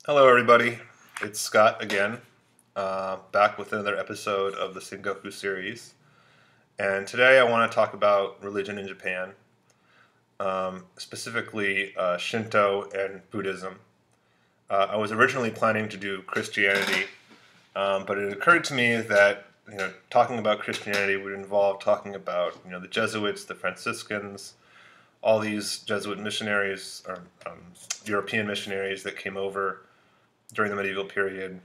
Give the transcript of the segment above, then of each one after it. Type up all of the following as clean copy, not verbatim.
Hello everybody, it's Scott again, back with another episode of the Sengoku series. And today I want to talk about religion in Japan, specifically Shinto and Buddhism. I was originally planning to do Christianity, but it occurred to me that talking about Christianity would involve talking about the Jesuits, the Franciscans, all these Jesuit missionaries, or European missionaries that came over during the medieval period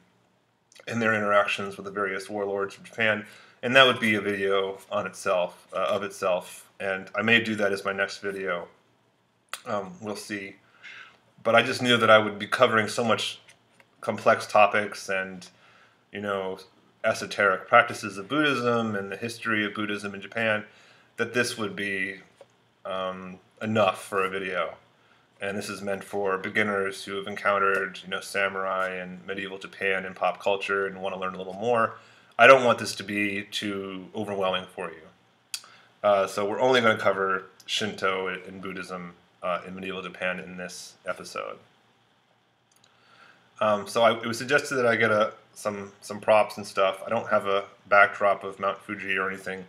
and their interactions with the various warlords of Japan, and that would be a video on itself, of itself, and I may do that as my next video. We'll see. But I just knew that I would be covering so much complex topics and, esoteric practices of Buddhism and the history of Buddhism in Japan, that this would be enough for a video. And this is meant for beginners who have encountered, samurai and medieval Japan and pop culture and want to learn a little more. I don't want this to be too overwhelming for you. So we're only going to cover Shinto and Buddhism in medieval Japan in this episode. It was suggested that I get some props and stuff. I don't have a backdrop of Mount Fuji or anything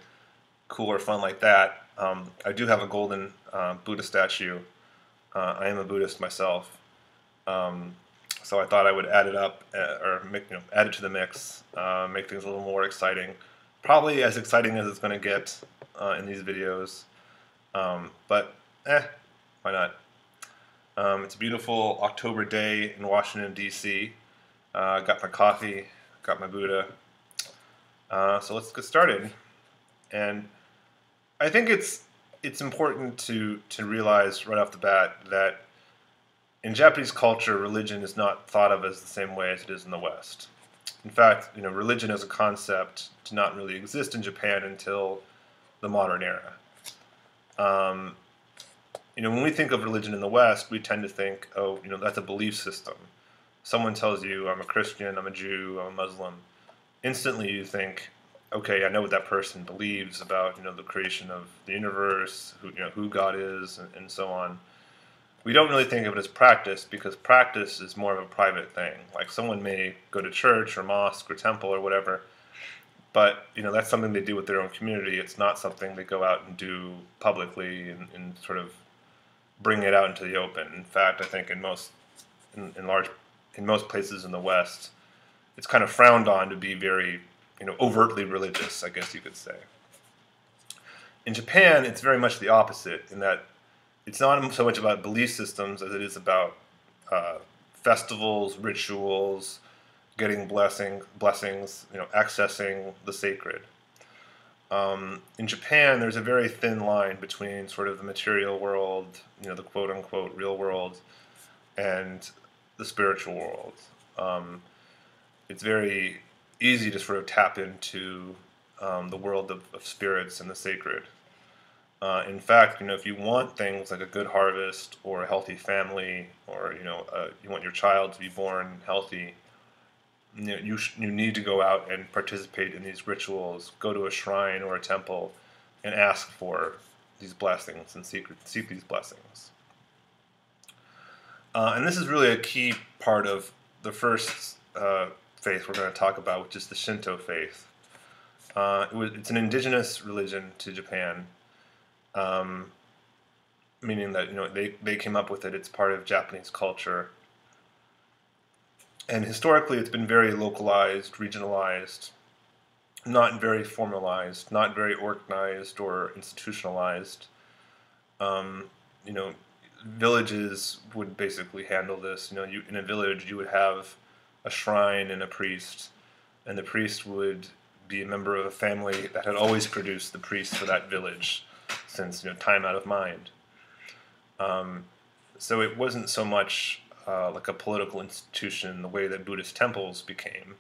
cool or fun like that. I do have a golden Buddha statue. I am a Buddhist myself, so I thought I would add it up, add it to the mix, make things a little more exciting. Probably as exciting as it's going to get in these videos, but why not? It's a beautiful October day in Washington, D.C. Got my coffee, got my Buddha, so let's get started. And I think it's important to realize right off the bat that in Japanese culture, religion is not thought of as the same way as it is in the West. In fact, religion as a concept did not really exist in Japan until the modern era. When we think of religion in the West, we tend to think, oh, that's a belief system. Someone tells you, I'm a Christian, I'm a Jew, I'm a Muslim. Instantly you think, okay, I know what that person believes about, the creation of the universe, who God is, and so on. We don't really think of it as practice because practice is more of a private thing. Like someone may go to church or mosque or temple or whatever, but that's something they do with their own community. It's not something they go out and do publicly and sort of bring it out into the open. In fact, I think in most places in the West, it's kind of frowned on to be very overtly religious, I guess you could say. In Japan, it's very much the opposite, in that it's not so much about belief systems as it is about festivals, rituals, getting blessings, accessing the sacred. In Japan, there's a very thin line between sort of the material world, the quote-unquote real world, and the spiritual world. It's very easy to sort of tap into the world of spirits and the sacred. In fact, if you want things like a good harvest or a healthy family, or you want your child to be born healthy, you need to go out and participate in these rituals, go to a shrine or a temple, and ask for these blessings and seek these blessings. And this is really a key part of the first faith we're going to talk about, which is the Shinto faith. It's an indigenous religion to Japan, meaning that they came up with it. It's part of Japanese culture, and historically it's been very localized, regionalized, not very formalized, not very organized or institutionalized. Villages would basically handle this. In a village you would have a shrine and a priest, and the priest would be a member of a family that had always produced the priest for that village since time out of mind. So it wasn't so much like a political institution the way that Buddhist temples became.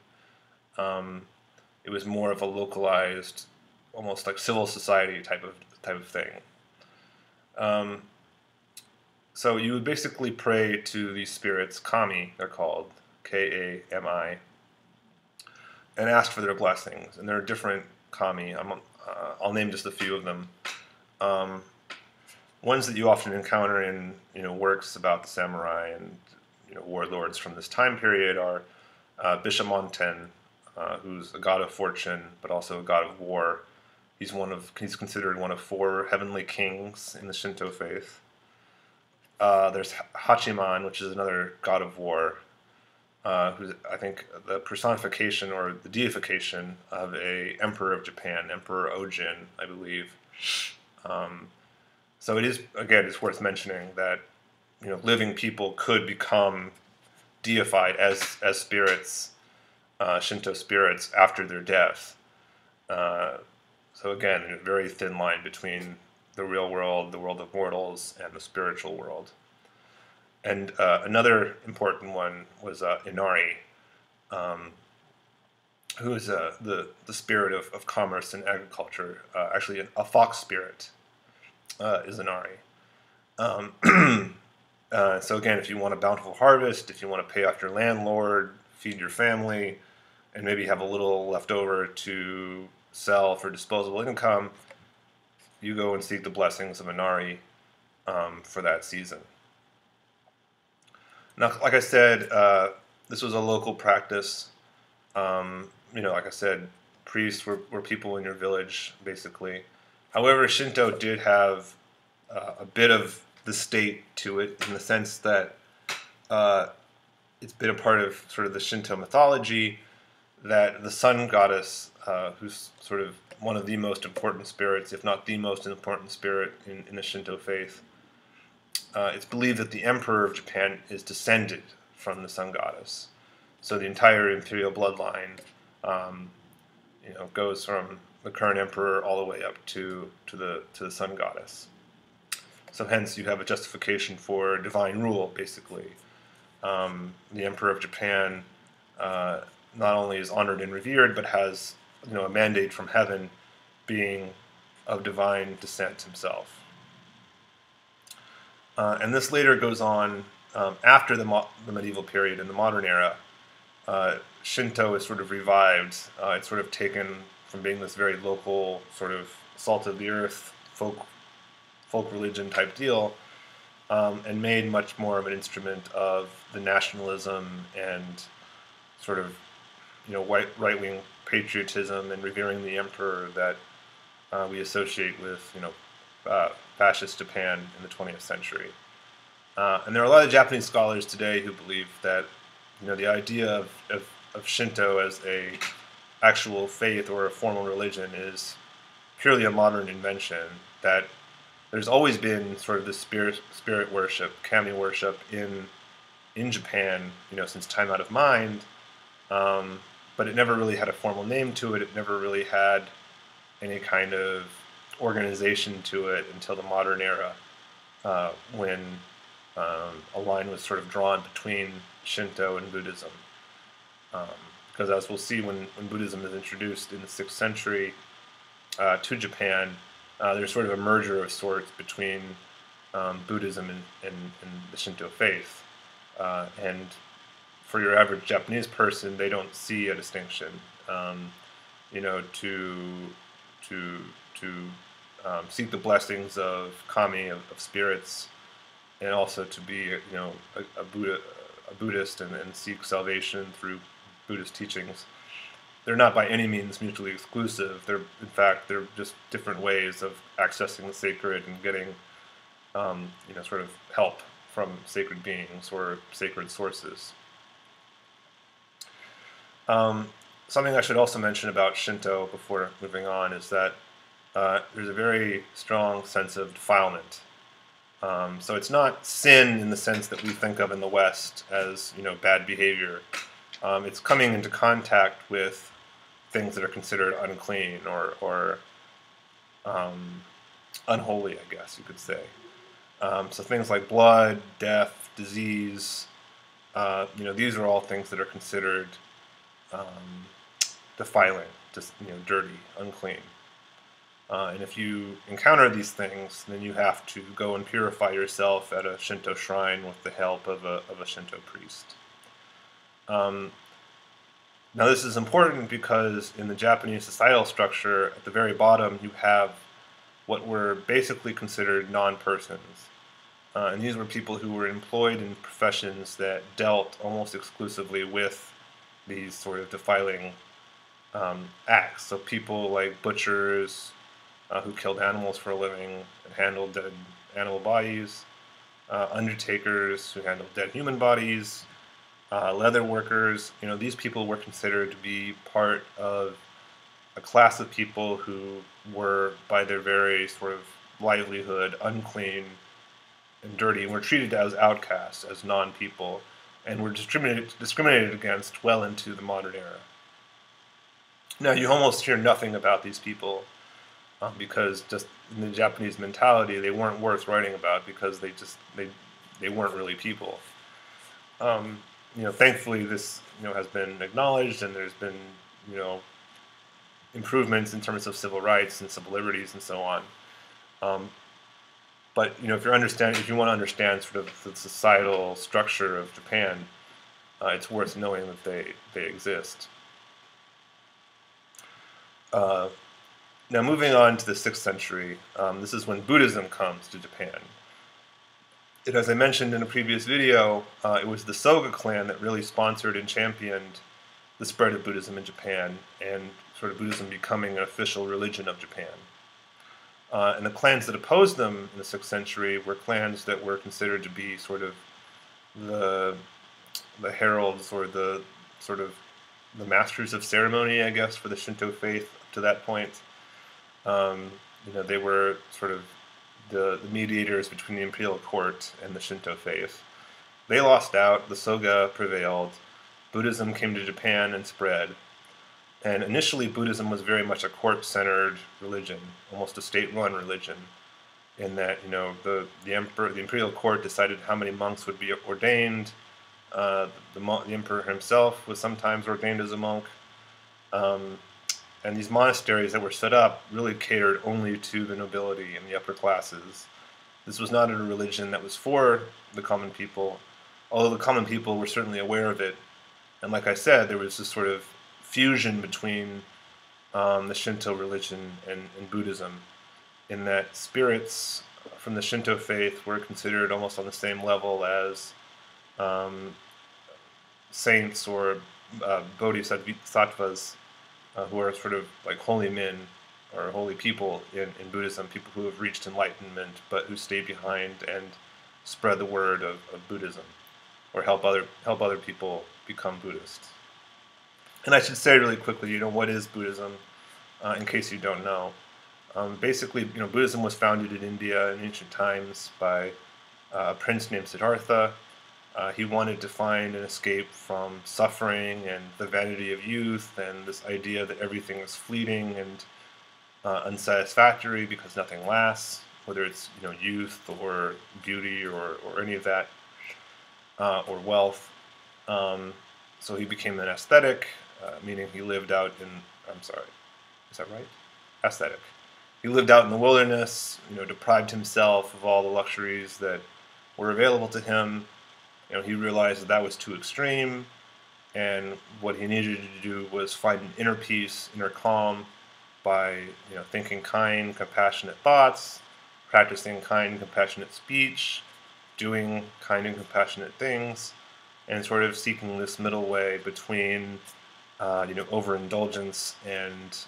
It was more of a localized, almost like civil society type of thing. So you would basically pray to these spirits, kami they're called, K-A-M-I, and ask for their blessings. And there are different kami. I'll name just a few of them. Ones that you often encounter in works about the samurai and warlords from this time period are Bishamonten, who's a god of fortune, but also a god of war. He's considered one of 4 heavenly kings in the Shinto faith. There's Hachiman, which is another god of war, who's, I think, the personification or the deification of a emperor of Japan, Emperor Ojin, I believe. So it is, again, it's worth mentioning that living people could become deified as spirits, Shinto spirits, after their death. So again, a very thin line between the real world, the world of mortals, and the spiritual world. And another important one was Inari, who is the spirit of commerce and agriculture. Actually, a fox spirit is Inari. So again, if you want a bountiful harvest, if you want to pay off your landlord, feed your family, and maybe have a little left over to sell for disposable income, you go and seek the blessings of Inari for that season. Now, like I said, this was a local practice. Like I said, priests were people in your village, basically. However, Shinto did have a bit of the state to it, in the sense that it's been a part of sort of the Shinto mythology that the sun goddess, who's sort of one of the most important spirits, if not the most important spirit in the Shinto faith, it's believed that the emperor of Japan is descended from the sun goddess. So the entire imperial bloodline, goes from the current emperor all the way up to the sun goddess. So hence you have a justification for divine rule, basically. The emperor of Japan not only is honored and revered, but has a mandate from heaven, being of divine descent himself. And this later goes on after the medieval period. In the modern era, Shinto is sort of revived. It's sort of taken from being this very local, sort of salt of the earth, folk religion type deal, and made much more of an instrument of the nationalism and sort of right-wing patriotism and revering the emperor that we associate with fascist Japan in the 20th century. And there are a lot of Japanese scholars today who believe that the idea of Shinto as a actual faith or a formal religion is purely a modern invention, that there's always been sort of this spirit worship, kami worship in Japan, since time out of mind, but it never really had a formal name to it. It never really had any kind of organization to it until the modern era, when a line was sort of drawn between Shinto and Buddhism. Because as we'll see, when Buddhism is introduced in the 6th century to Japan, there's sort of a merger of sorts between Buddhism and the Shinto faith. And for your average Japanese person, they don't see a distinction. To seek the blessings of kami, of spirits, and also to be a Buddhist and seek salvation through Buddhist teachings. They're not by any means mutually exclusive. They're just different ways of accessing the sacred and getting sort of help from sacred beings or sacred sources. Something I should also mention about Shinto before moving on is that there's a very strong sense of defilement. So it's not sin in the sense that we think of in the West as bad behavior. It's coming into contact with things that are considered unclean or unholy, I guess you could say. So things like blood, death, disease, these are all things that are considered defiling, just dirty, unclean. And if you encounter these things, then you have to go and purify yourself at a Shinto shrine with the help of a Shinto priest. Now this is important because in the Japanese societal structure, at the very bottom, you have what were basically considered non-persons. And these were people who were employed in professions that dealt almost exclusively with these sort of defiling acts. So people like butchers who killed animals for a living and handled dead animal bodies, undertakers who handled dead human bodies, leather workers. These people were considered to be part of a class of people who were, by their very sort of livelihood, unclean and dirty, and were treated as outcasts, as non-people, and were discriminated against well into the modern era. Now, you almost hear nothing about these people because just in the Japanese mentality, they weren't worth writing about because they weren't really people. Thankfully, this has been acknowledged, and there's been improvements in terms of civil rights and civil liberties and so on. But if you want to understand sort of the societal structure of Japan, it's worth knowing that they exist. Now, moving on to the 6th century, this is when Buddhism comes to Japan. As I mentioned in a previous video, it was the Soga clan that really sponsored and championed the spread of Buddhism in Japan, and sort of Buddhism becoming an official religion of Japan. And the clans that opposed them in the 6th century were clans that were considered to be sort of the heralds, or the masters of ceremony, I guess, for the Shinto faith up to that point. They were sort of the mediators between the imperial court and the Shinto faith. They lost out, the Soga prevailed, Buddhism came to Japan and spread. And initially, Buddhism was very much a court-centered religion, almost a state-run religion, in that the imperial court decided how many monks would be ordained. The emperor himself was sometimes ordained as a monk, and these monasteries that were set up really catered only to the nobility and the upper classes. This was not a religion that was for the common people, although the common people were certainly aware of it. And like I said, there was this sort of fusion between the Shinto religion and Buddhism, in that spirits from the Shinto faith were considered almost on the same level as saints or bodhisattvas, who are sort of like holy men or holy people in Buddhism, people who have reached enlightenment but who stay behind and spread the word of Buddhism, or help other people become Buddhists. And I should say really quickly, what is Buddhism, in case you don't know. Basically, Buddhism was founded in India in ancient times by a prince named Siddhartha. He wanted to find an escape from suffering and the vanity of youth, and this idea that everything is fleeting and unsatisfactory because nothing lasts, whether it's youth or beauty or any of that, or wealth. So he became an ascetic, meaning he lived out in, is that right? Ascetic. He lived out in the wilderness, deprived himself of all the luxuries that were available to him. He realized that was too extreme, and what he needed to do was find an inner peace, inner calm, by thinking kind, compassionate thoughts, practicing kind, compassionate speech, doing kind and compassionate things, and sort of seeking this middle way between overindulgence and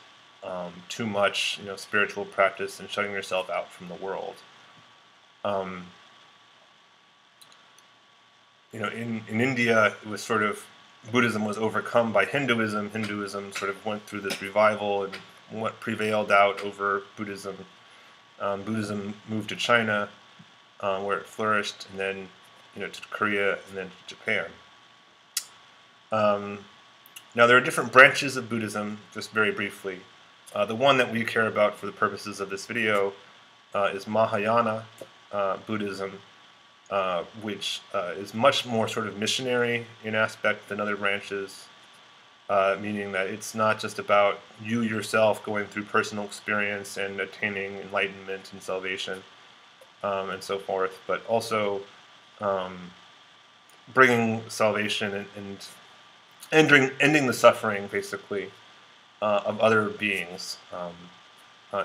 too much spiritual practice and shutting yourself out from the world. In India, it was sort of, Buddhism was overcome by Hinduism. Hinduism sort of went through this revival and what prevailed out over Buddhism. Buddhism moved to China, where it flourished, and then to Korea, and then to Japan. Now, there are different branches of Buddhism, just very briefly. The one that we care about for the purposes of this video is Mahayana Buddhism, which is much more sort of missionary in aspect than other branches, meaning that it's not just about you yourself going through personal experience and attaining enlightenment and salvation and so forth, but also bringing salvation and ending the suffering, basically, of other beings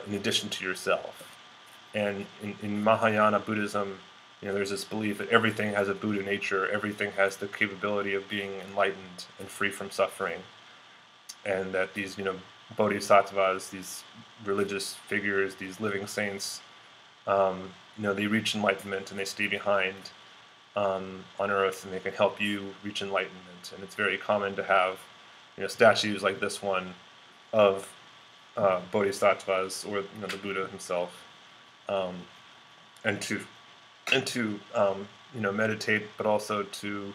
in addition to yourself. And in Mahayana Buddhism, there's this belief that everything has a Buddha nature, everything has the capability of being enlightened and free from suffering, and that these, bodhisattvas, these religious figures, these living saints, they reach enlightenment and they stay behind on Earth, and they can help you reach enlightenment. And it's very common to have, statues like this one of bodhisattvas, or the Buddha himself, and to meditate, but also to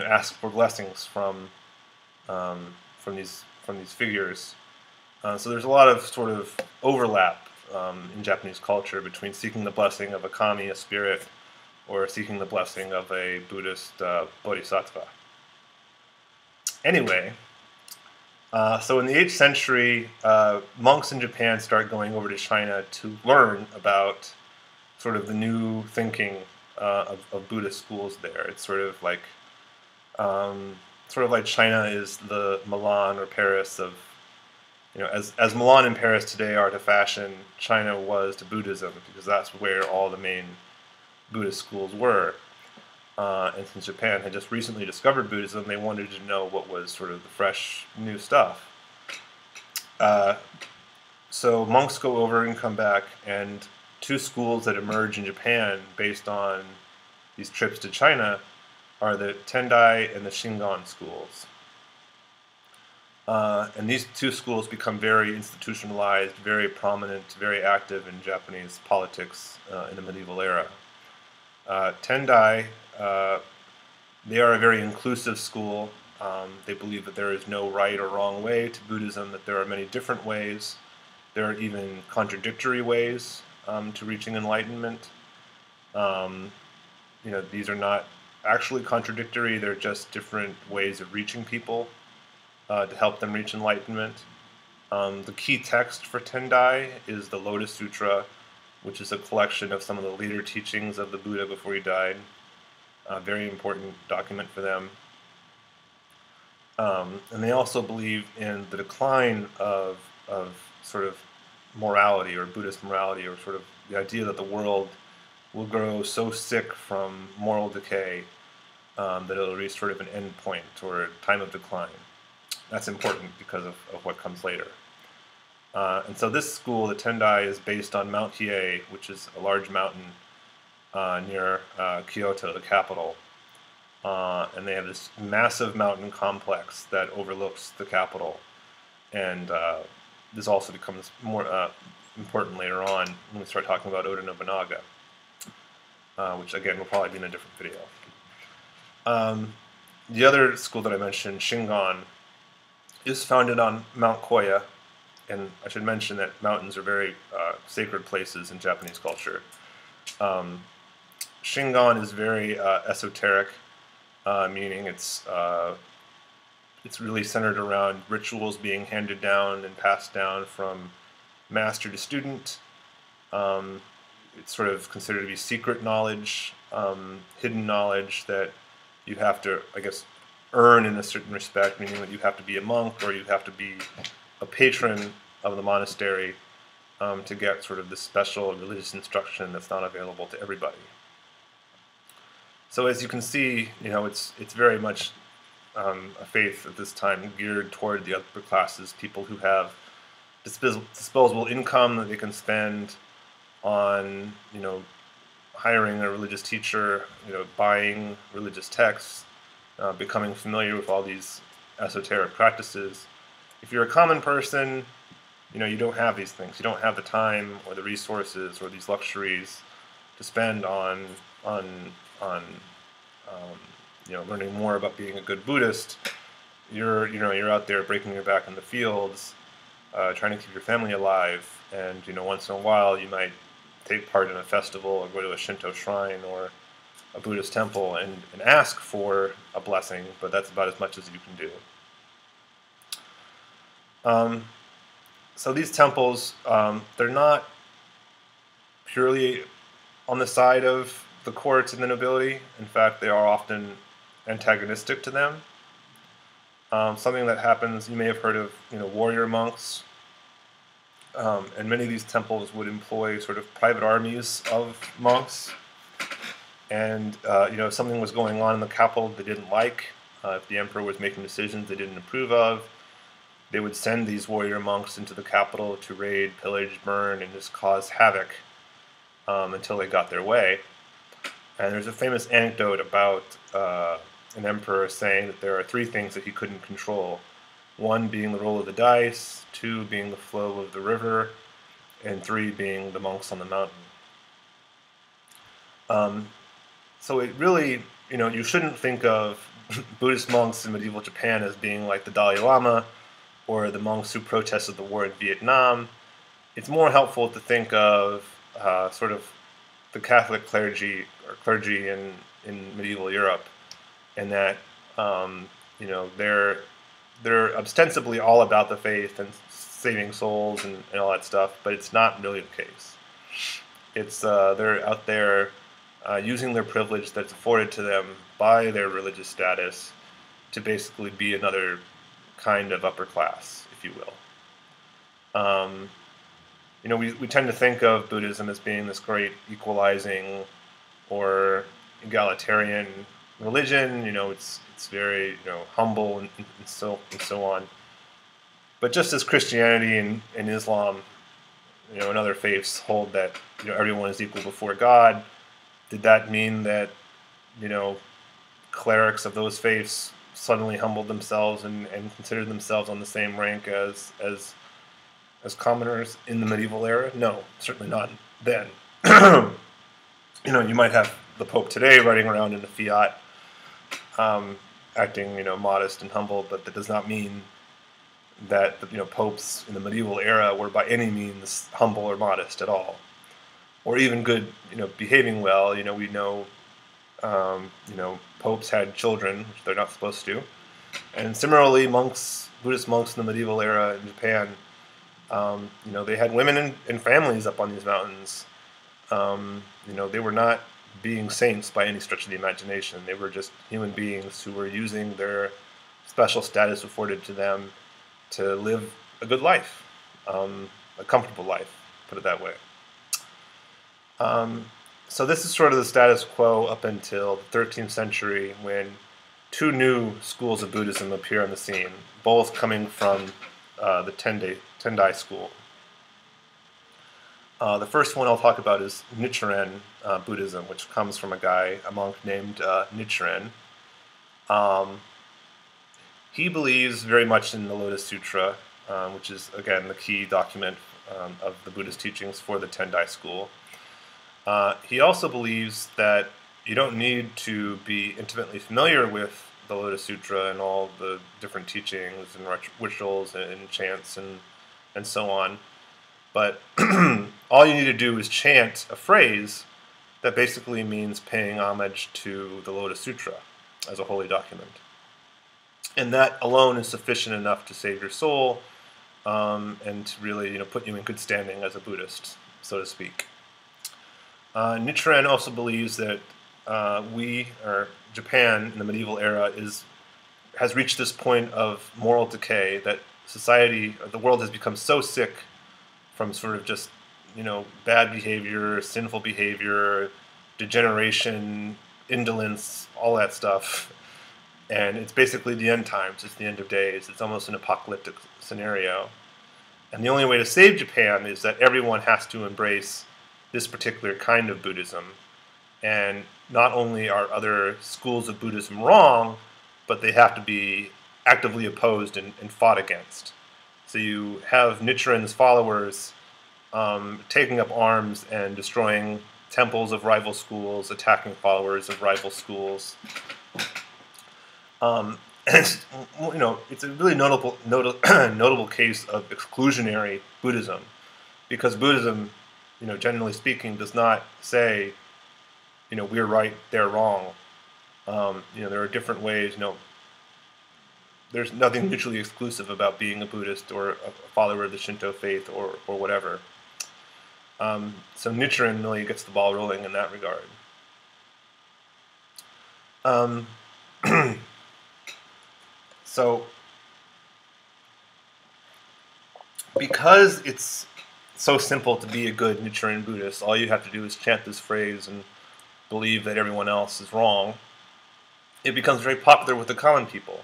ask for blessings from these figures. So there's a lot of sort of overlap in Japanese culture between seeking the blessing of a kami, a spirit, or seeking the blessing of a Buddhist bodhisattva. Anyway, so in the 8th century, monks in Japan start going over to China to learn about sort of the new thinking of Buddhist schools there. It's sort of like China is the Milan or Paris of, as Milan and Paris today are to fashion, China was to Buddhism, because that's where all the main Buddhist schools were. And since Japan had just recently discovered Buddhism, they wanted to know what was sort of the fresh, new stuff. So monks go over and come back, and 2 schools that emerge in Japan based on these trips to China are the Tendai and the Shingon schools. And these 2 schools become very institutionalized, very prominent, very active in Japanese politics in the medieval era. Tendai, they are a very inclusive school. They believe that there is no right or wrong way to Buddhism, that there are many different ways. There are even contradictory ways to reaching enlightenment. These are not actually contradictory, they're just different ways of reaching people to help them reach enlightenment. The key text for Tendai is the Lotus Sutra, which is a collection of some of the later teachings of the Buddha before he died. A very important document for them. And they also believe in the decline of sort of morality, or Buddhist morality, or sort of the idea that the world will grow so sick from moral decay that it'll reach sort of an end point, or a time of decline. That's important because of what comes later. And so this school, the Tendai, is based on Mount Hiei, which is a large mountain near Kyoto, the capital. And they have this massive mountain complex that overlooks the capital. And this also becomes more important later on when we start talking about Oda Nobunaga, which again will probably be in a different video. The other school that I mentioned, Shingon, is founded on Mount Koya. And I should mention that mountains are very sacred places in Japanese culture. Shingon is very esoteric, meaning it's really centered around rituals being handed down and passed down from master to student. It's sort of considered to be secret knowledge, hidden knowledge that you have to, I guess, earn in a certain respect, meaning that you have to be a monk or you have to be a patron of the monastery to get sort of this special religious instruction that's not available to everybody. So as you can see, it's very much a faith at this time geared toward the upper classes, people who have disposable income that they can spend on, hiring a religious teacher, buying religious texts, becoming familiar with all these esoteric practices. If you're a common person, you don't have these things. You don't have the time or the resources or these luxuries to spend on learning more about being a good Buddhist. You're out there breaking your back in the fields, trying to keep your family alive, and once in a while you might take part in a festival or go to a Shinto shrine or a Buddhist temple and ask for a blessing, but that's about as much as you can do. So these temples, they're not purely on the side of the courts and the nobility. In fact, they are often antagonistic to them. Something that happens, you may have heard of, warrior monks. And many of these temples would employ sort of private armies of monks and if something was going on in the capital they didn't like, if the emperor was making decisions they didn't approve of, they would send these warrior monks into the capital to raid, pillage, burn, and just cause havoc until they got their way. And there's a famous anecdote about an emperor saying that there are 3 things that he couldn't control. 1 being the roll of the dice, 2 being the flow of the river, and 3 being the monks on the mountain. So it really, you shouldn't think of Buddhist monks in medieval Japan as being like the Dalai Lama or the monks who protested the war in Vietnam. It's more helpful to think of sort of the Catholic clergy or clergy in medieval Europe, and that they're ostensibly all about the faith and saving souls and all that stuff, but it's not really the case. It's they're out there using their privilege that's afforded to them by their religious status to basically be another kind of upper class, if you will. We tend to think of Buddhism as being this great equalizing or egalitarian religion. It's very humble and so on. But just as Christianity and Islam, and other faiths hold that everyone is equal before God, did that mean that clerics of those faiths suddenly humbled themselves and considered themselves on the same rank as commoners in the medieval era? No, certainly not then. You might have the Pope today riding around in a Fiat, acting modest and humble, but that does not mean that the popes in the medieval era were by any means humble or modest at all, or even good, behaving well. We know popes had children, which they're not supposed to, and similarly, Buddhist monks in the medieval era in Japan, they had women and families up on these mountains. They were not being saints by any stretch of the imagination. They were just human beings who were using their special status afforded to them to live a good life, a comfortable life, put it that way. So this is sort of the status quo up until the 13th century, when 2 new schools of Buddhism appear on the scene, both coming from the Tendai school. The first one I'll talk about is Nichiren Buddhism, which comes from a monk named Nichiren. He believes very much in the Lotus Sutra, which is, again, the key document of the Buddhist teachings for the Tendai school. He also believes that you don't need to be intimately familiar with the Lotus Sutra and all the different teachings and rituals and chants and so on. But all you need to do is chant a phrase that basically means paying homage to the Lotus Sutra as a holy document. And that alone is sufficient enough to save your soul and to really put you in good standing as a Buddhist, so to speak. Nichiren also believes that Japan in the medieval era has reached this point of moral decay, that the world has become so sick from sort of just, bad behavior, sinful behavior, degeneration, indolence, all that stuff. And it's basically the end times. It's the end of days. It's almost an apocalyptic scenario. And the only way to save Japan is that everyone has to embrace this particular kind of Buddhism. And not only are other schools of Buddhism wrong, but they have to be actively opposed and fought against. So you have Nichiren's followers taking up arms and destroying temples of rival schools, attacking followers of rival schools. And it's a really notable case of exclusionary Buddhism, because Buddhism, generally speaking, does not say, we're right, they're wrong. There are different ways. There's nothing mutually exclusive about being a Buddhist or a follower of the Shinto faith or whatever. So Nichiren really gets the ball rolling in that regard. So, because it's so simple to be a good Nichiren Buddhist, all you have to do is chant this phrase and believe that everyone else is wrong, it becomes very popular with the common people.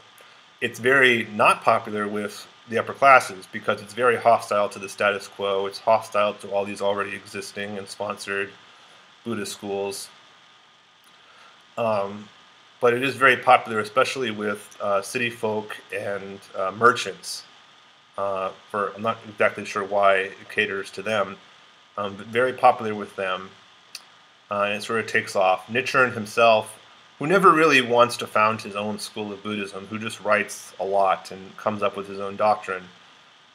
It's very not popular with the upper classes because it's very hostile to the status quo. It's hostile to all these already existing and sponsored Buddhist schools. But it is very popular, especially with city folk and merchants. I'm not exactly sure why it caters to them, but very popular with them. And it sort of takes off. Nichiren himself, who never really wants to found his own school of Buddhism, who just writes a lot and comes up with his own doctrine.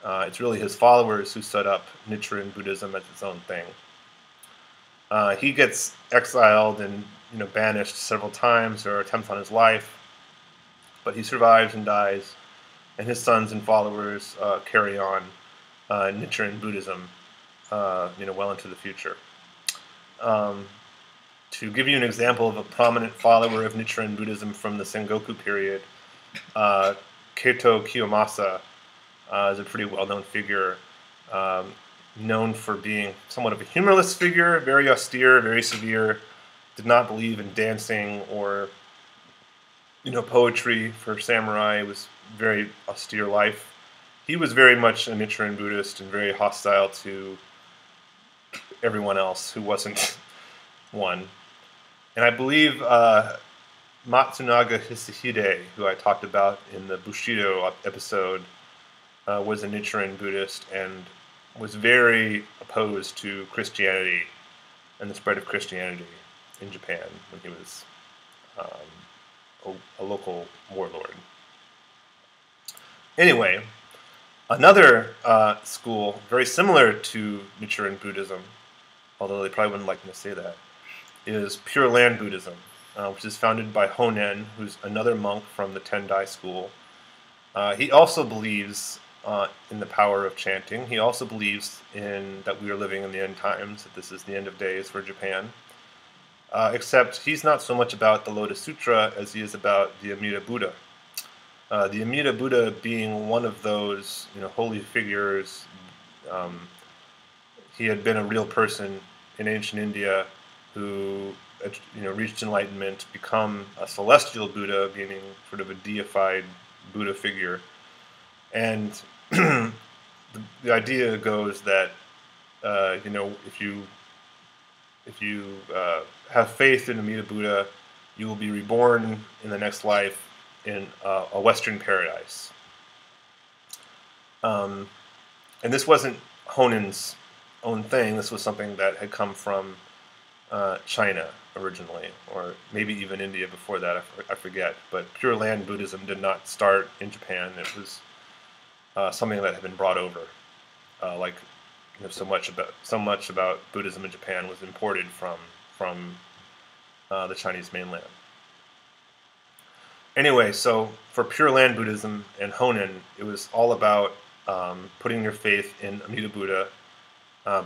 It's really his followers who set up Nichiren Buddhism as its own thing. He gets exiled and banished several times. There are attempts on his life, but he survives and dies, and his sons and followers carry on Nichiren Buddhism, well into the future. To give you an example of a prominent follower of Nichiren Buddhism from the Sengoku period, Keto Kiyomasa is a pretty well-known figure, known for being somewhat of a humorless figure, very austere, very severe, did not believe in dancing or poetry for samurai. It was a very austere life. He was very much a Nichiren Buddhist and very hostile to everyone else who wasn't one. And I believe Matsunaga Hisahide, who I talked about in the Bushido episode, was a Nichiren Buddhist and was very opposed to Christianity and the spread of Christianity in Japan when he was a local warlord. Anyway, another school very similar to Nichiren Buddhism, although they probably wouldn't like me to say that, is Pure Land Buddhism, which is founded by Honen, who's another monk from the Tendai school. He also believes in the power of chanting. He also believes that we are living in the end times, that this is the end of days for Japan. Except he's not so much about the Lotus Sutra as he is about the Amida Buddha. The Amida Buddha being one of those holy figures. He had been a real person in ancient India who reached enlightenment, become a celestial Buddha, meaning sort of a deified Buddha figure. And the idea goes that if you have faith in Amida Buddha, you will be reborn in the next life in a Western paradise. And this wasn't Honen's own thing. This was something that had come from China originally, or maybe even India before that, I forget. But Pure Land Buddhism did not start in Japan. It was something that had been brought over, so much about Buddhism in Japan was imported from the Chinese mainland. Anyway, so for Pure Land Buddhism and Honen, it was all about putting your faith in Amida Buddha,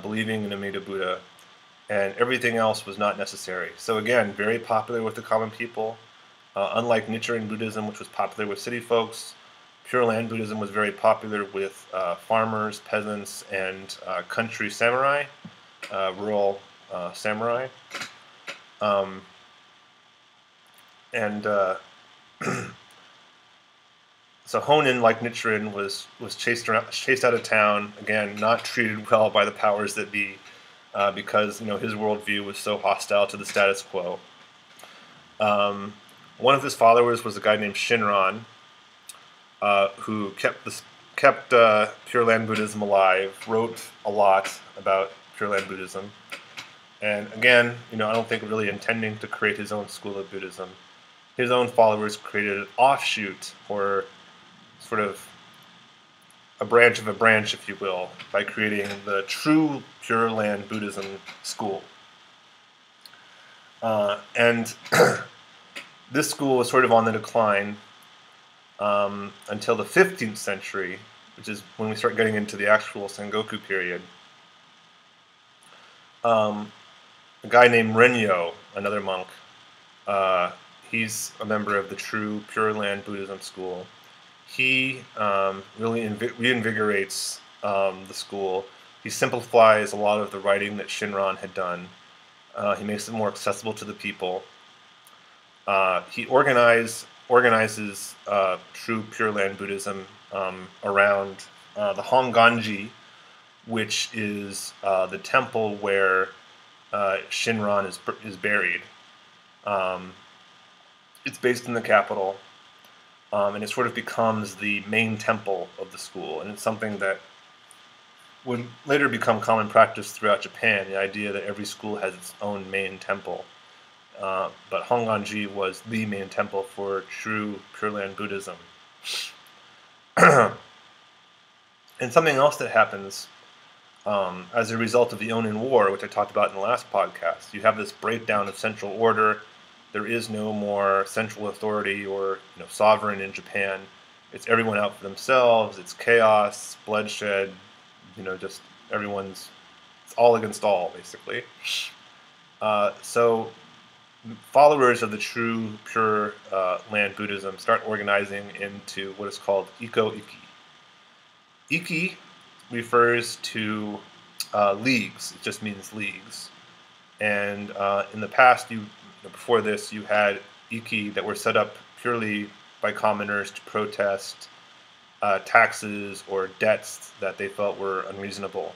believing in Amida Buddha, and everything else was not necessary. So again, very popular with the common people. Unlike Nichiren Buddhism, which was popular with city folks, Pure Land Buddhism was very popular with farmers, peasants, and country samurai, rural samurai. So Honen, like Nichiren, was chased out of town. Again, not treated well by the powers that be, because his worldview was so hostile to the status quo. One of his followers was a guy named Shinran, who kept Pure Land Buddhism alive, wrote a lot about Pure Land Buddhism, and again, I don't think really intending to create his own school of Buddhism. His own followers created an offshoot, or sort of a branch of a branch, if you will, by creating the true Pure Land Buddhism school. And this school was sort of on the decline until the 15th century, which is when we start getting into the actual Sengoku period. A guy named Renyo, another monk, he's a member of the true Pure Land Buddhism school. He really reinvigorates the school. He simplifies a lot of the writing that Shinran had done. He makes it more accessible to the people. He organizes true Pure Land Buddhism around the Honganji, which is the temple where Shinran is buried. It's based in the capital, and it sort of becomes the main temple of the school, and it's something that would later become common practice throughout Japan, the idea that every school has its own main temple. But Honganji was the main temple for true Pure Land Buddhism. And something else that happens as a result of the Onin War, which I talked about in the last podcast, you have this breakdown of central order. There is no more central authority or sovereign in Japan. It's everyone out for themselves. It's chaos, bloodshed. Just everyone's, it's all against all, basically. So followers of the true Pure Land Buddhism start organizing into what is called Ikko-ikki. Ikki refers to leagues. It just means leagues. And in the past, before this, you had ikki that were set up purely by commoners to protest taxes or debts that they felt were unreasonable.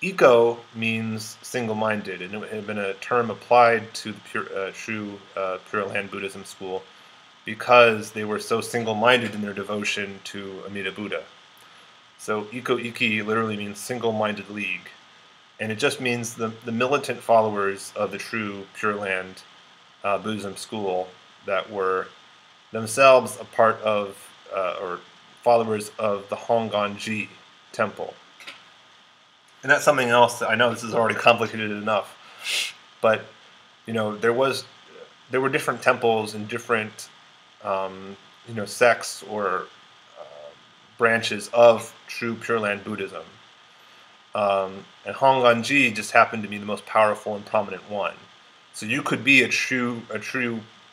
Ikko means single-minded, and it had been a term applied to the true Pure Land Buddhism school because they were so single-minded in their devotion to Amida Buddha. So Ikko-ikki literally means single-minded league, and it just means the militant followers of the true Pure Land Buddhism school that were themselves a part of or followers of the Honganji temple. And that's something else that I know this is already complicated enough, but there were different temples and different sects or branches of true Pure Land Buddhism, and Honganji just happened to be the most powerful and prominent one. So you could be a true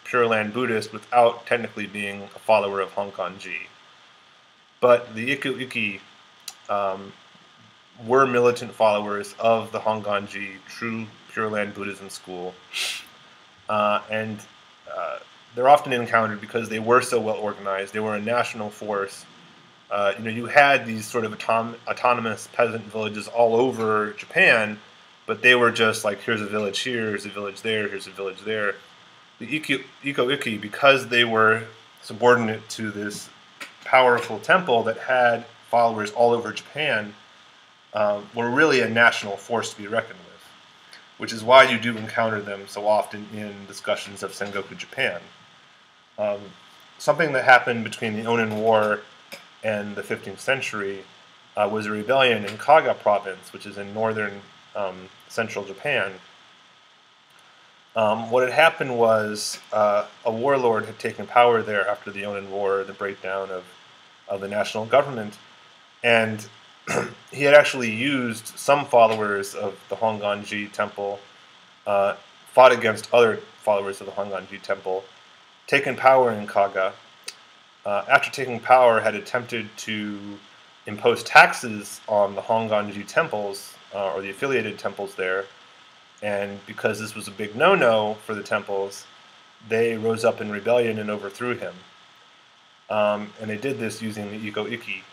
Pure Land Buddhist without technically being a follower of Honganji. But the Ikko-ikki were militant followers of the Honganji true Pure Land Buddhism school, and they're often encountered because they were so well organized. They were a national force. You had these sort of autonomous peasant villages all over Japan, but they were just like, here's a village here, here's a village there, here's a village there. The Ikko-ikki, because they were subordinate to this powerful temple that had followers all over Japan, were really a national force to be reckoned with, which is why you do encounter them so often in discussions of Sengoku Japan. Something that happened between the Onin War and the 15th century was a rebellion in Kaiga province, which is in northern central Japan. What had happened was a warlord had taken power there after the Onin War, the breakdown of the national government, and he had actually used some followers of the Honganji temple, fought against other followers of the Honganji temple, taken power in Kaiga. After taking power, had attempted to impose taxes on the Honganji temples, or the affiliated temples there, and because this was a big no-no for the temples, they rose up in rebellion and overthrew him. And they did this using the Ikko-ikki.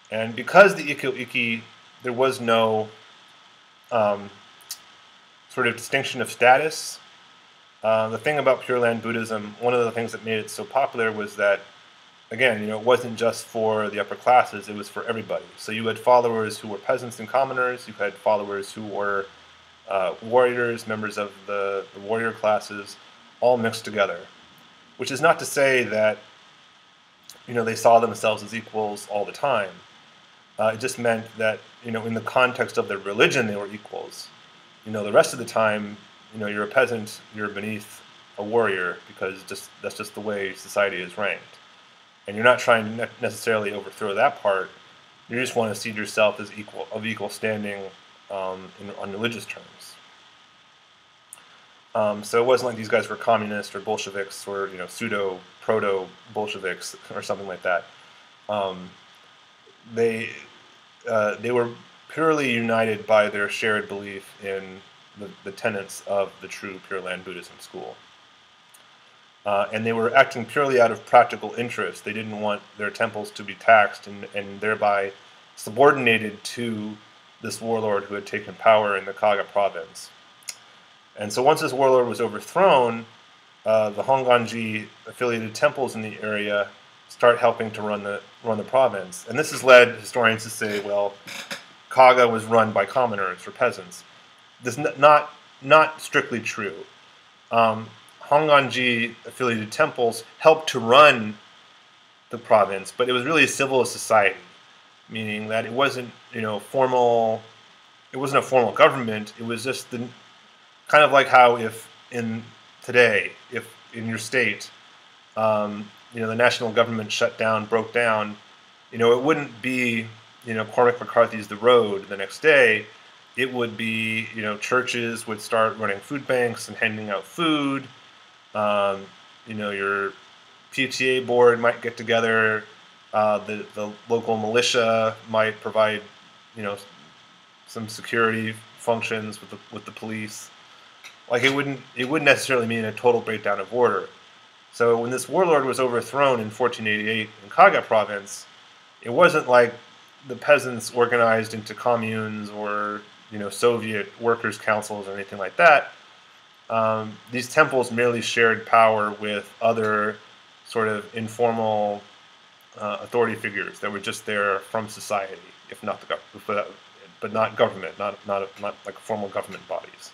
And because the Ikko-ikki, there was no sort of distinction of status. The thing about Pure Land Buddhism, one of the things that made it so popular was that, again, it wasn't just for the upper classes, it was for everybody. So you had followers who were peasants and commoners, you had followers who were warriors, members of the warrior classes, all mixed together. Which is not to say that, they saw themselves as equals all the time. It just meant that, in the context of their religion, they were equals. The rest of the time, you're a peasant, you're beneath a warrior, because that's just the way society is ranked. And you're not trying to necessarily overthrow that part. You just want to see yourself as equal standing on religious terms. So it wasn't like these guys were communists or Bolsheviks or pseudo proto Bolsheviks or something like that. They were purely united by their shared belief in the tenets of the true Pure Land Buddhism school. And they were acting purely out of practical interest. They didn't want their temples to be taxed and thereby subordinated to this warlord who had taken power in the Kaiga province. And so once this warlord was overthrown, the Honganji affiliated temples in the area start helping to run the province. And this has led historians to say, well, Kaiga was run by commoners or peasants. This is not strictly true. Honganji affiliated temples helped to run the province, but it was really a civil society, meaning that it wasn't formal. It wasn't a formal government. It was just kind of like how if in your state, the national government broke down, it wouldn't be Cormac McCarthy's The Road the next day. It would be churches would start running food banks and handing out food. Your PTA board might get together. The local militia might provide some security functions with the police. Like it wouldn't necessarily mean a total breakdown of order. So when this warlord was overthrown in 1488 in Kaiga province, it wasn't like the peasants organized into communes or Soviet workers' councils or anything like that. These temples merely shared power with other sort of informal authority figures that were just there from society, if not the government, but not government, not like formal government bodies.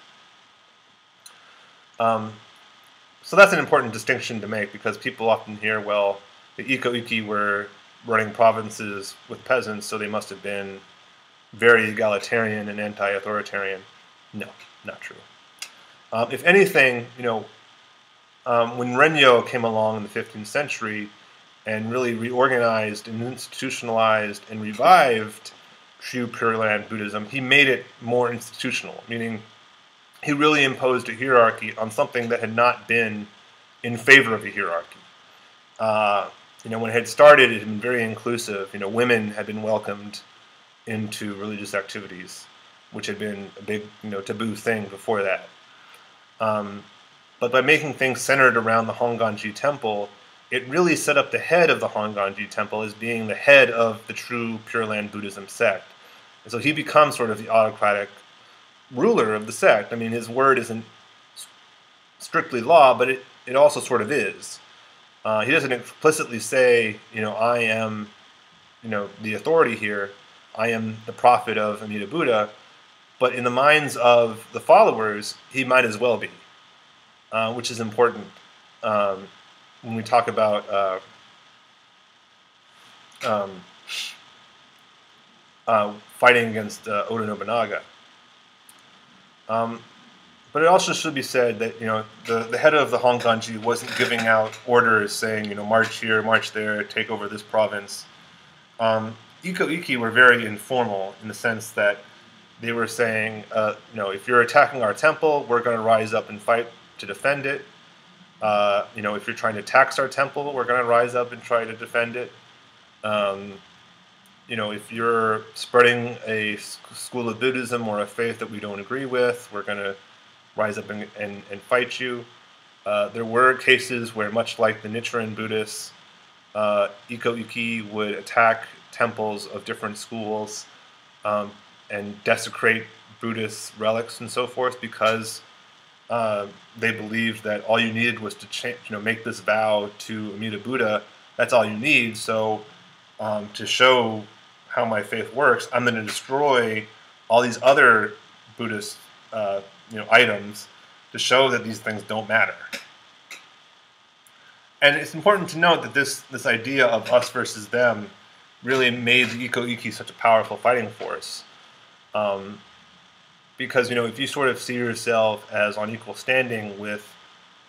So that's an important distinction to make, because people often hear, well, the Ikko-ikki were running provinces with peasants, so they must have been very egalitarian and anti-authoritarian. No, not true. If anything, when Renyo came along in the 15th century and really reorganized and institutionalized and revived true Pure Land Buddhism, he made it more institutional, meaning he really imposed a hierarchy on something that had not been in favor of a hierarchy. When it had started, it had been very inclusive. Women had been welcomed into religious activities, which had been a big, taboo thing before that. But by making things centered around the Honganji temple, it really set up the head of the Honganji temple as being the head of the true Pure Land Buddhism sect. And so he becomes sort of the autocratic ruler of the sect. I mean, his word isn't strictly law, but it also sort of is. He doesn't explicitly say, I am, the authority here. I am the prophet of Amida Buddha. But in the minds of the followers, he might as well be, which is important when we talk about fighting against Oda Nobunaga. But it also should be said that the head of the Honganji wasn't giving out orders saying march here, march there, take over this province. Ikko-ikki were very informal in the sense that they were saying, if you're attacking our temple, we're going to rise up and fight to defend it. If you're trying to tax our temple, we're going to rise up and try to defend it. If you're spreading a school of Buddhism or a faith that we don't agree with, we're going to rise up and fight you. There were cases where, much like the Nichiren Buddhists, Ikko-ikki would attack temples of different schools and desecrate Buddhist relics and so forth, because they believed that all you needed was to make this vow to Amida Buddha. That's all you need. So to show how my faith works, I'm going to destroy all these other Buddhist items to show that these things don't matter. And it's important to note that this idea of us versus them really made the Ikko-ikki such a powerful fighting force. Because if you sort of see yourself as on equal standing with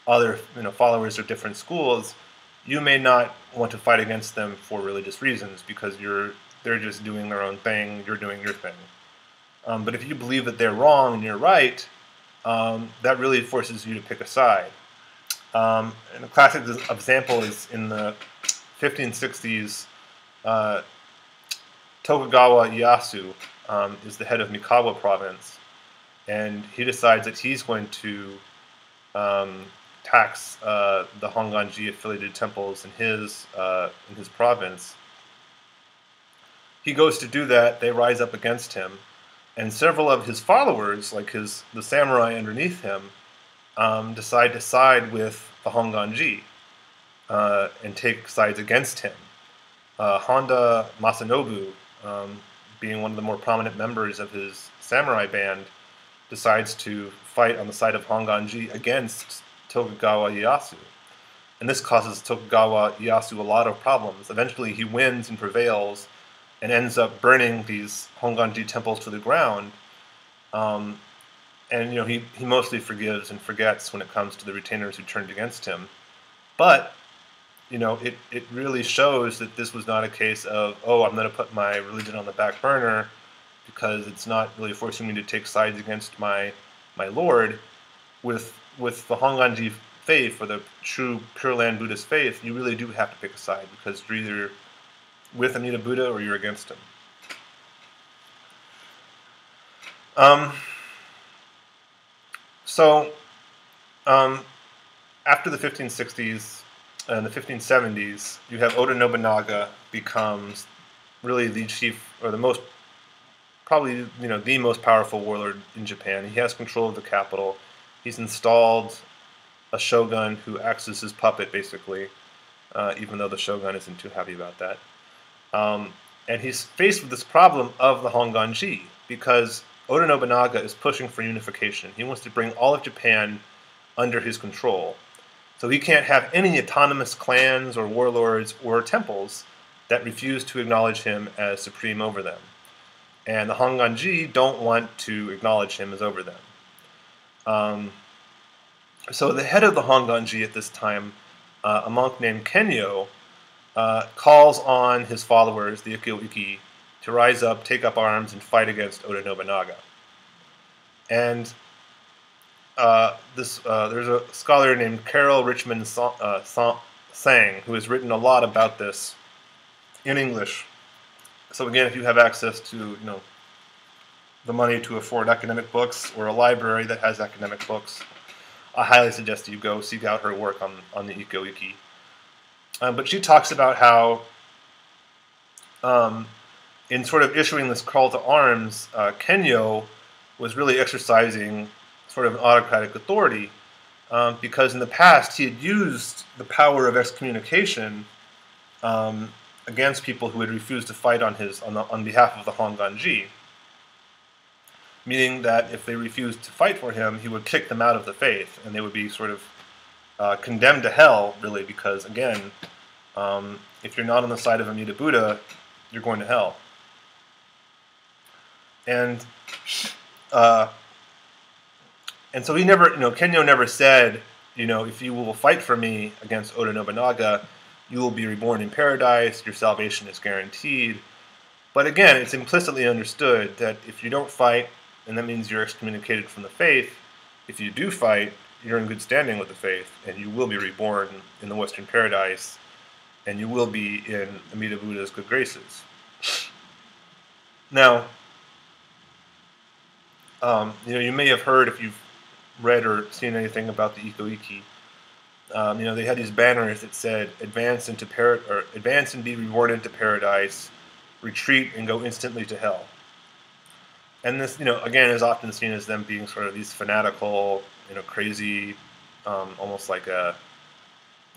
other followers of different schools, you may not want to fight against them for religious reasons, because they're just doing their own thing, you're doing your thing. But if you believe that they're wrong and you're right, that really forces you to pick a side. And a classic example is in the 1560s, Tokugawa Yasu is the head of Mikawa province. and he decides that he's going to tax the Honganji affiliated temples in his province. He goes to do that. They rise up against him, and several of his followers, like the samurai underneath him, decide to side with the Honganji and take sides against him. Honda Masanobu, being one of the more prominent members of his samurai band, decides to fight on the side of Honganji against Tokugawa Yasu. And this causes Tokugawa Yasu a lot of problems. Eventually he wins and prevails and ends up burning these Honganji temples to the ground. And he mostly forgives and forgets when it comes to the retainers who turned against him. But it really shows that this was not a case of, oh, I'm going to put my religion on the back burner because it's not really forcing me to take sides against my lord. With the Honganji faith, or the true Pure Land Buddhist faith, you really do have to pick a side because you're either with Amida Buddha or you're against him. After the 1560s and the 1570s, you have Oda Nobunaga becomes really the chief, or the most powerful warlord in Japan. He has control of the capital. He's installed a shogun who acts as his puppet, basically, even though the shogun isn't too happy about that. And he's faced with this problem of the Honganji, because Oda Nobunaga is pushing for unification. He wants to bring all of Japan under his control. So he can't have any autonomous clans or warlords or temples that refuse to acknowledge him as supreme over them. And the Honganji don't want to acknowledge him as over them. So the head of the Honganji at this time, a monk named Kenyo, calls on his followers, the Ikkōikki, to rise up, take up arms, and fight against Oda Nobunaga. And there's a scholar named Carol Richmond Sang, who has written a lot about this in English. So again, if you have access to the money to afford academic books, or a library that has academic books, I highly suggest that you go seek out her work on the Ikko-ikki. But she talks about how, in sort of issuing this call to arms, Kenyo was really exercising sort of an autocratic authority, because in the past he had used the power of excommunication against people who had refused to fight on behalf of the Honganji. Meaning that if they refused to fight for him, he would kick them out of the faith, and they would be sort of condemned to hell, really, because, again, if you're not on the side of Amida Buddha, you're going to hell. And so he never, Kenyo never said, if you will fight for me against Oda Nobunaga, you will be reborn in paradise, your salvation is guaranteed. But again, it's implicitly understood that if you don't fight, and that means you're excommunicated from the faith, if you do fight, you're in good standing with the faith, and you will be reborn in the Western paradise, and you will be in Amida Buddha's good graces. Now, you may have heard, if you've read or seen anything about the Ikko-ikki, they had these banners that said, advance and be reborn into paradise, retreat and go instantly to hell. And this, again, is often seen as them being sort of these fanatical, crazy, almost like a,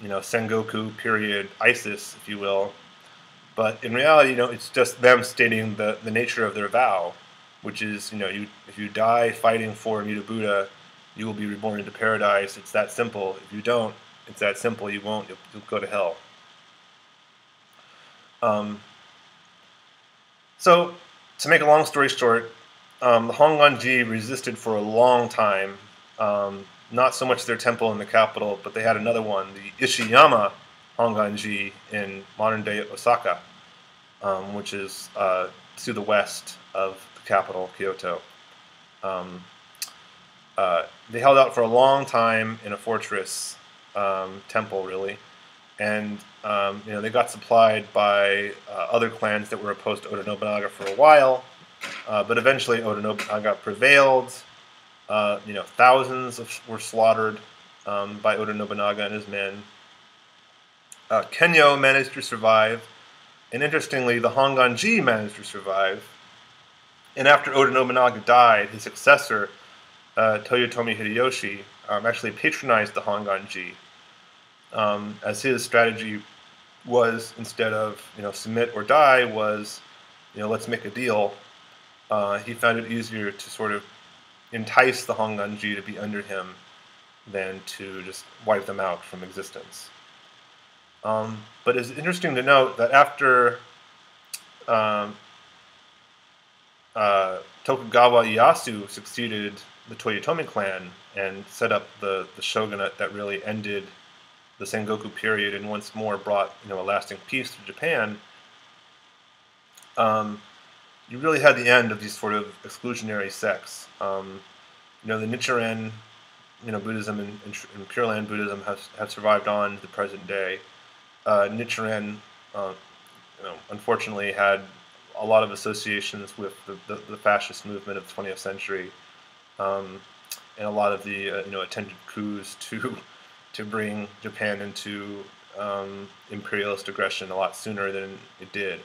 Sengoku period ISIS, if you will. But in reality, it's just them stating the nature of their vow, which is, if you die fighting for Amida Buddha, you will be reborn into paradise. It's that simple. If you don't, it's that simple. You won't. You'll go to hell. So, to make a long story short, the Honganji resisted for a long time. Not so much their temple in the capital, but they had another one, the Ishiyama Honganji in modern-day Osaka, which is to the west of the capital, Kyoto. They held out for a long time in a fortress temple, really, and they got supplied by other clans that were opposed to Oda Nobunaga for a while, but eventually Oda Nobunaga prevailed, Thousands were slaughtered by Oda Nobunaga and his men. Kenyo managed to survive, and interestingly, the Hongan-ji managed to survive. And after Oda Nobunaga died, his successor, Toyotomi Hideyoshi, actually patronized the Hongan-ji, as his strategy was, instead of submit or die, was let's make a deal. He found it easier to sort of entice the Hongan-ji to be under him than to just wipe them out from existence. But it's interesting to note that after Tokugawa Yasu succeeded the Toyotomi clan and set up the shogunate that really ended the Sengoku period and once more brought a lasting peace to Japan, you really had the end of these sort of exclusionary sects. The Nichiren Buddhism and Pure Land Buddhism have survived on to the present day. Nichiren, unfortunately, had a lot of associations with the fascist movement of the 20th century, and a lot of the attempted coups to bring Japan into imperialist aggression a lot sooner than it did.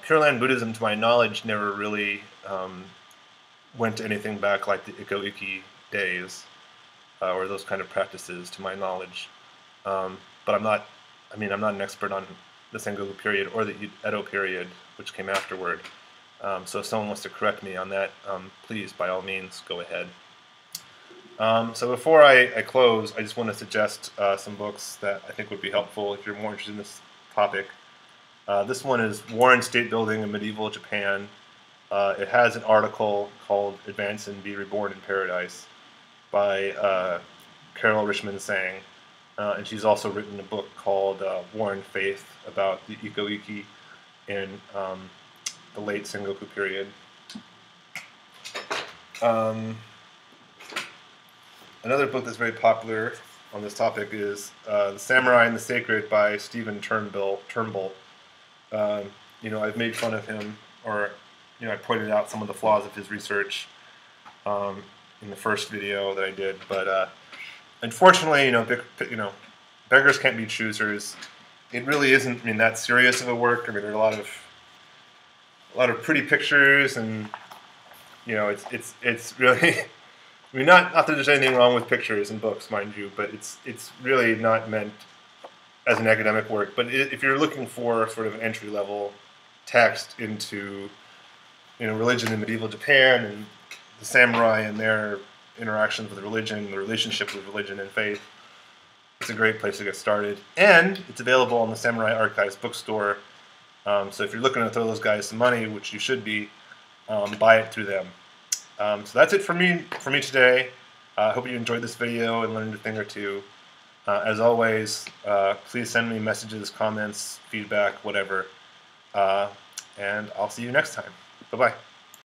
Pure Land Buddhism, to my knowledge, never really went to anything back like the Ikkō-ikki days, or those kind of practices, to my knowledge. But I'm not an expert on the Sengoku period or the Edo period, which came afterward. So if someone wants to correct me on that, please, by all means, go ahead. So before I close, I just want to suggest some books that I think would be helpful if you're more interested in this topic. This one is War and State Building in Medieval Japan. It has an article called Advance and Be Reborn in Paradise by Carol Richmond Sang. And she's also written a book called War and Faith about the Ikko-ikki in the late Sengoku period. Another book that's very popular on this topic is The Samurai and the Sacred by Stephen Turnbull. I've made fun of him, or I pointed out some of the flaws of his research in the first video that I did, but unfortunately, beggars can't be choosers. It really isn't, that serious of a work. There are a lot of pretty pictures, and it's really. Not that there's anything wrong with pictures in books, mind you, but it's really not meant as an academic work. But if you're looking for sort of an entry-level text into religion in medieval Japan and the samurai and their interactions with religion, the relationship with religion and faith, it's a great place to get started. And it's available on the Samurai Archives bookstore. So if you're looking to throw those guys some money, which you should be, buy it through them. So that's it for me today. I hope you enjoyed this video and learned a thing or two. As always, please send me messages, comments, feedback, whatever. And I'll see you next time. Bye-bye.